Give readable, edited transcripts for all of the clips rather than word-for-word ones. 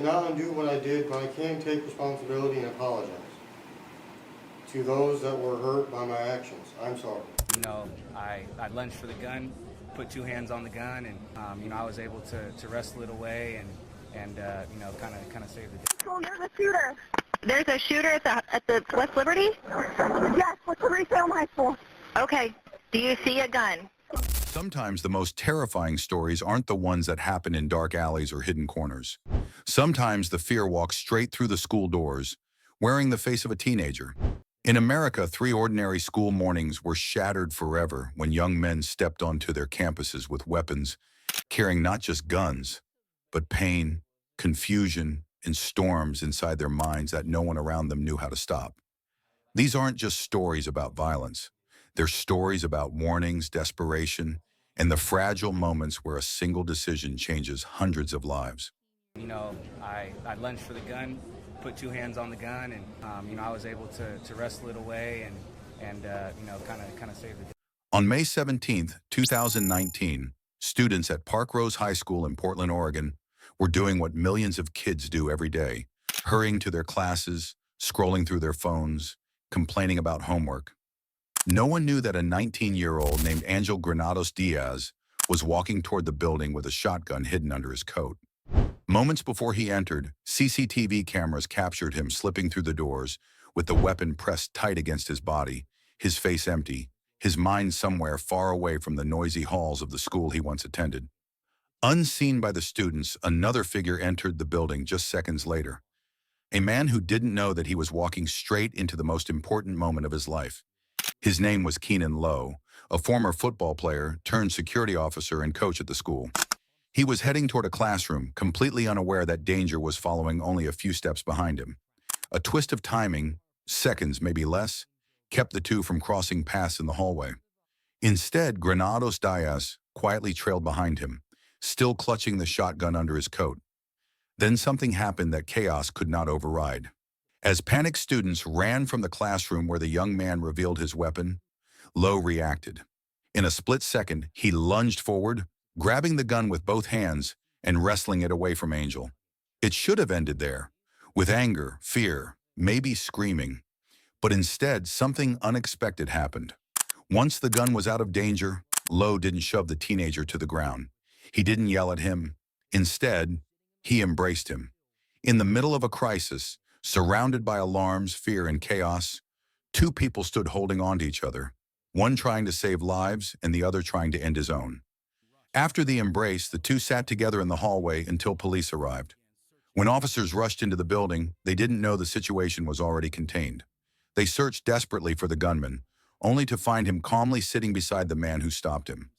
cannot undo what I did, but I can take responsibility and apologize to those that were hurt by my actions. I'm sorry. I lunged for the gun, put two hands on the gun, and I was able to wrestle it away and kind of save the day. Oh, you're the shooter. There's a shooter at the West Liberty? Yes, West Liberty Salem High School. Okay. Do you see a gun? Sometimes the most terrifying stories aren't the ones that happen in dark alleys or hidden corners. Sometimes the fear walks straight through the school doors, wearing the face of a teenager. In America, 3 ordinary school mornings were shattered forever when young men stepped onto their campuses with weapons, carrying not just guns, but pain, confusion, and storms inside their minds that no one around them knew how to stop. These aren't just stories about violence. They're stories about warnings, desperation, and the fragile moments where a single decision changes hundreds of lives. I lunged for the gun, put two hands on the gun, and I was able to wrestle it away and kind of save the day. On May 17, 2019, students at Park Rose High School in Portland, Oregon, were doing what millions of kids do every day, hurrying to their classes, scrolling through their phones, complaining about homework. No one knew that a 19-year-old named Angel Granados was walking toward the building with a shotgun hidden under his coat. Moments before he entered, CCTV cameras captured him slipping through the doors with the weapon pressed tight against his body, his face empty, his mind somewhere far away from the noisy halls of the school he once attended. Unseen by the students, another figure entered the building just seconds later. A man who didn't know that he was walking straight into the most important moment of his life. His name was Keenan Lowe, a former football player turned security officer and coach at the school. He was heading toward a classroom, completely unaware that danger was following only a few steps behind him. A twist of timing, seconds, maybe less, kept the two from crossing paths in the hallway. Instead, Granados Diaz quietly trailed behind him, still clutching the shotgun under his coat. Then something happened that chaos could not override. As panicked students ran from the classroom where the young man revealed his weapon, Lowe reacted. In a split second, he lunged forward, grabbing the gun with both hands and wrestling it away from Angel. It should have ended there, with anger, fear, maybe screaming. But instead, something unexpected happened. Once the gun was out of danger, Lowe didn't shove the teenager to the ground. He didn't yell at him. Instead, he embraced him. In the middle of a crisis, surrounded by alarms, fear, and chaos, 2 people stood holding on to each other, one trying to save lives and the other trying to end his own. After the embrace, the 2 sat together in the hallway until police arrived. When officers rushed into the building, they didn't know the situation was already contained. They searched desperately for the gunman, only to find him calmly sitting beside the man who stopped him.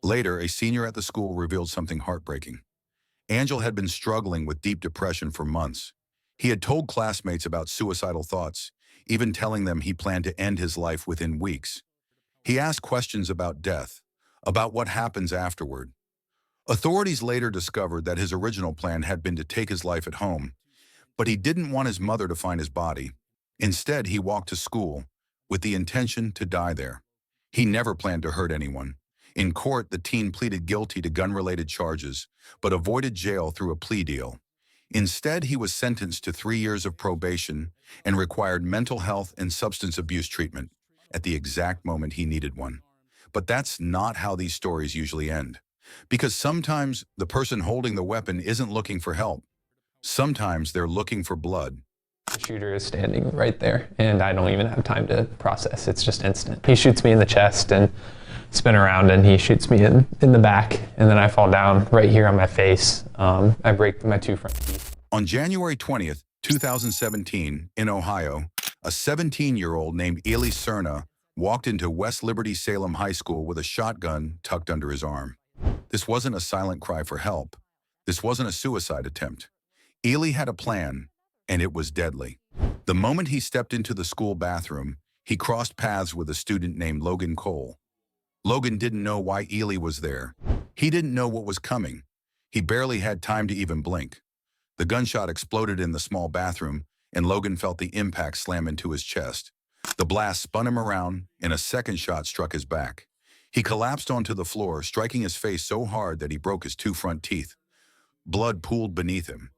Later, a senior at the school revealed something heartbreaking. Angel had been struggling with deep depression for months. He had told classmates about suicidal thoughts, even telling them he planned to end his life within weeks. He asked questions about death, about what happens afterward. Authorities later discovered that his original plan had been to take his life at home, but he didn't want his mother to find his body. Instead, he walked to school with the intention to die there. He never planned to hurt anyone. In court, the teen pleaded guilty to gun-related charges, but avoided jail through a plea deal. Instead, he was sentenced to 3 years of probation and required mental health and substance abuse treatment at the exact moment he needed one. But that's not how these stories usually end. Because sometimes the person holding the weapon isn't looking for help. Sometimes they're looking for blood. The shooter is standing right there, and I don't even have time to process. It's just instant. He shoots me in the chest and spin around, and he shoots me in the back, and then I fall down right here on my face. I break my 2 front teeth. On January 20th, 2017, in Ohio, a 17-year-old named Ely Serna walked into West Liberty Salem High School with a shotgun tucked under his arm. This wasn't a silent cry for help. This wasn't a suicide attempt. Ely had a plan, and it was deadly. The moment he stepped into the school bathroom, he crossed paths with a student named Logan Cole. Logan didn't know why Ely was there. He didn't know what was coming. He barely had time to even blink. The gunshot exploded in the small bathroom, and Logan felt the impact slam into his chest. The blast spun him around, and a second shot struck his back. He collapsed onto the floor, striking his face so hard that he broke his 2 front teeth. Blood pooled beneath him.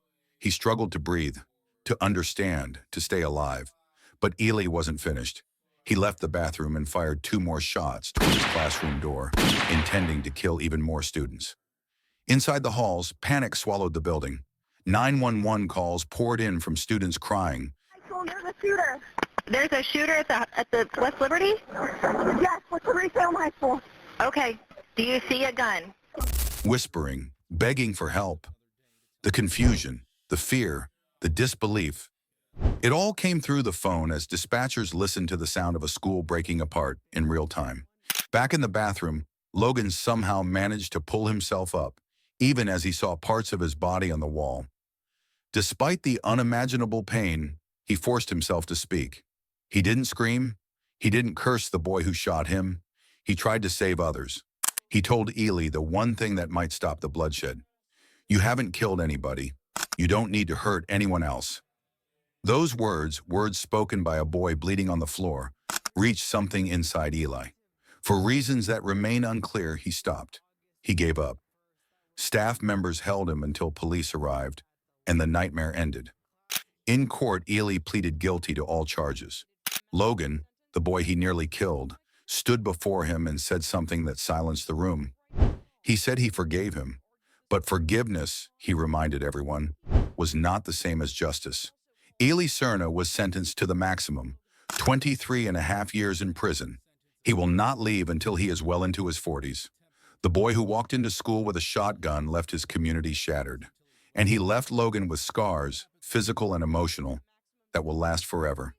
He struggled to breathe, to understand, to stay alive. But Ely wasn't finished. He left the bathroom and fired 2 more shots toward his classroom door, intending to kill even more students. Inside the halls, panic swallowed the building. 911 calls poured in from students crying. High school, there's a shooter. There's a shooter at the West Liberty? Yes, with Ely Serna High School. Okay. Do you see a gun? Whispering, begging for help. The confusion, the fear, the disbelief. It all came through the phone as dispatchers listened to the sound of a school breaking apart in real time. Back in the bathroom, Logan somehow managed to pull himself up, even as he saw parts of his body on the wall. Despite the unimaginable pain, he forced himself to speak. He didn't scream. He didn't curse the boy who shot him. He tried to save others. He told Ely the one thing that might stop the bloodshed. You haven't killed anybody. You don't need to hurt anyone else. Those words spoken by a boy bleeding on the floor, reached something inside Ely. For reasons that remain unclear, he stopped. He gave up. Staff members held him until police arrived, and the nightmare ended. In court, Ely pleaded guilty to all charges. Logan, the boy he nearly killed, stood before him and said something that silenced the room. He said he forgave him, but forgiveness, he reminded everyone, was not the same as justice. Ely Serna was sentenced to the maximum, 23.5 years in prison. He will not leave until he is well into his 40s. The boy who walked into school with a shotgun left his community shattered, and he left Logan with scars, physical and emotional, that will last forever.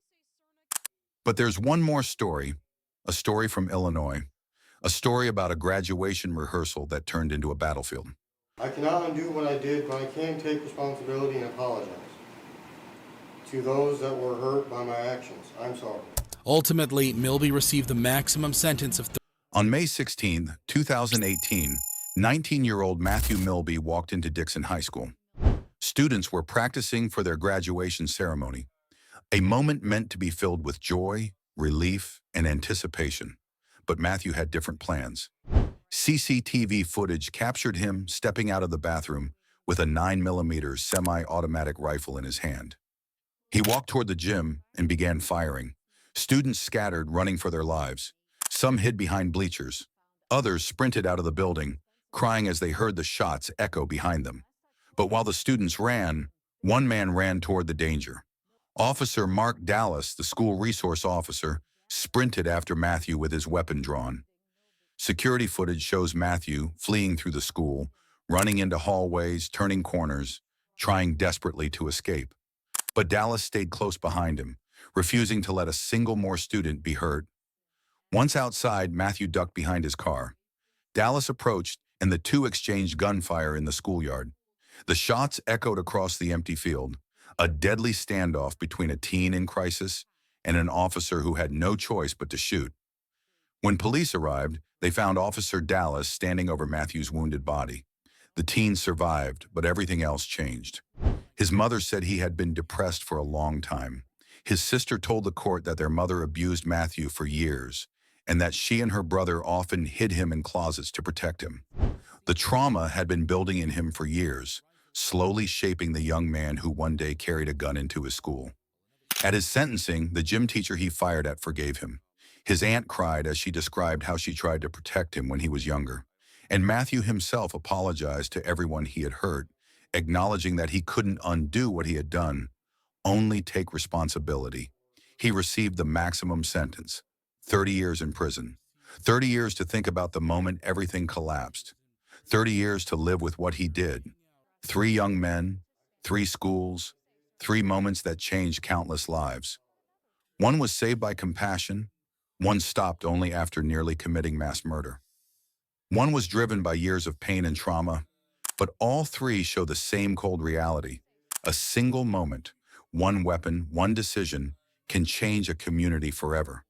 But there's one more story, a story from Illinois, a story about a graduation rehearsal that turned into a battlefield. I cannot undo what I did, but I can take responsibility and apologize. To those that were hurt by my actions, I'm sorry. Ultimately, Milbey received the maximum sentence of On May 16, 2018, 19-year-old Matthew Milbey walked into Dixon High School. Students were practicing for their graduation ceremony, a moment meant to be filled with joy, relief, and anticipation. But Matthew had different plans. CCTV footage captured him stepping out of the bathroom with a 9mm semi-automatic rifle in his hand. He walked toward the gym and began firing. Students scattered, running for their lives. Some hid behind bleachers. Others sprinted out of the building, crying as they heard the shots echo behind them. But while the students ran, one man ran toward the danger. Officer Mark Dallas, the school resource officer, sprinted after Matthew with his weapon drawn. Security footage shows Matthew fleeing through the school, running into hallways, turning corners, trying desperately to escape. But Dallas stayed close behind him, refusing to let a single more student be hurt. Once outside, Matthew ducked behind his car. Dallas approached, and the two exchanged gunfire in the schoolyard. The shots echoed across the empty field, a deadly standoff between a teen in crisis and an officer who had no choice but to shoot. When police arrived, they found Officer Dallas standing over Matthew's wounded body. The teen survived, but everything else changed. His mother said he had been depressed for a long time. His sister told the court that their mother abused Matthew for years, and that she and her brother often hid him in closets to protect him. The trauma had been building in him for years, slowly shaping the young man who one day carried a gun into his school. At his sentencing, the gym teacher he fired at forgave him. His aunt cried as she described how she tried to protect him when he was younger. And Matthew himself apologized to everyone he had hurt, acknowledging that he couldn't undo what he had done, only take responsibility. He received the maximum sentence, 30 years in prison, 30 years to think about the moment everything collapsed, 30 years to live with what he did. 3 young men, 3 schools, 3 moments that changed countless lives. One was saved by compassion, one stopped only after nearly committing mass murder. One was driven by years of pain and trauma, but all 3 show the same cold reality. A single moment, one weapon, one decision can change a community forever.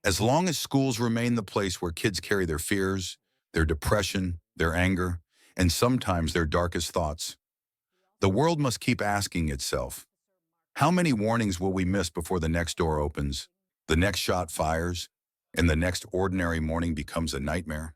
As long as schools remain the place where kids carry their fears, their depression, their anger, and sometimes their darkest thoughts, the world must keep asking itself, how many warnings will we miss before the next door opens, the next shot fires, and the next ordinary morning becomes a nightmare?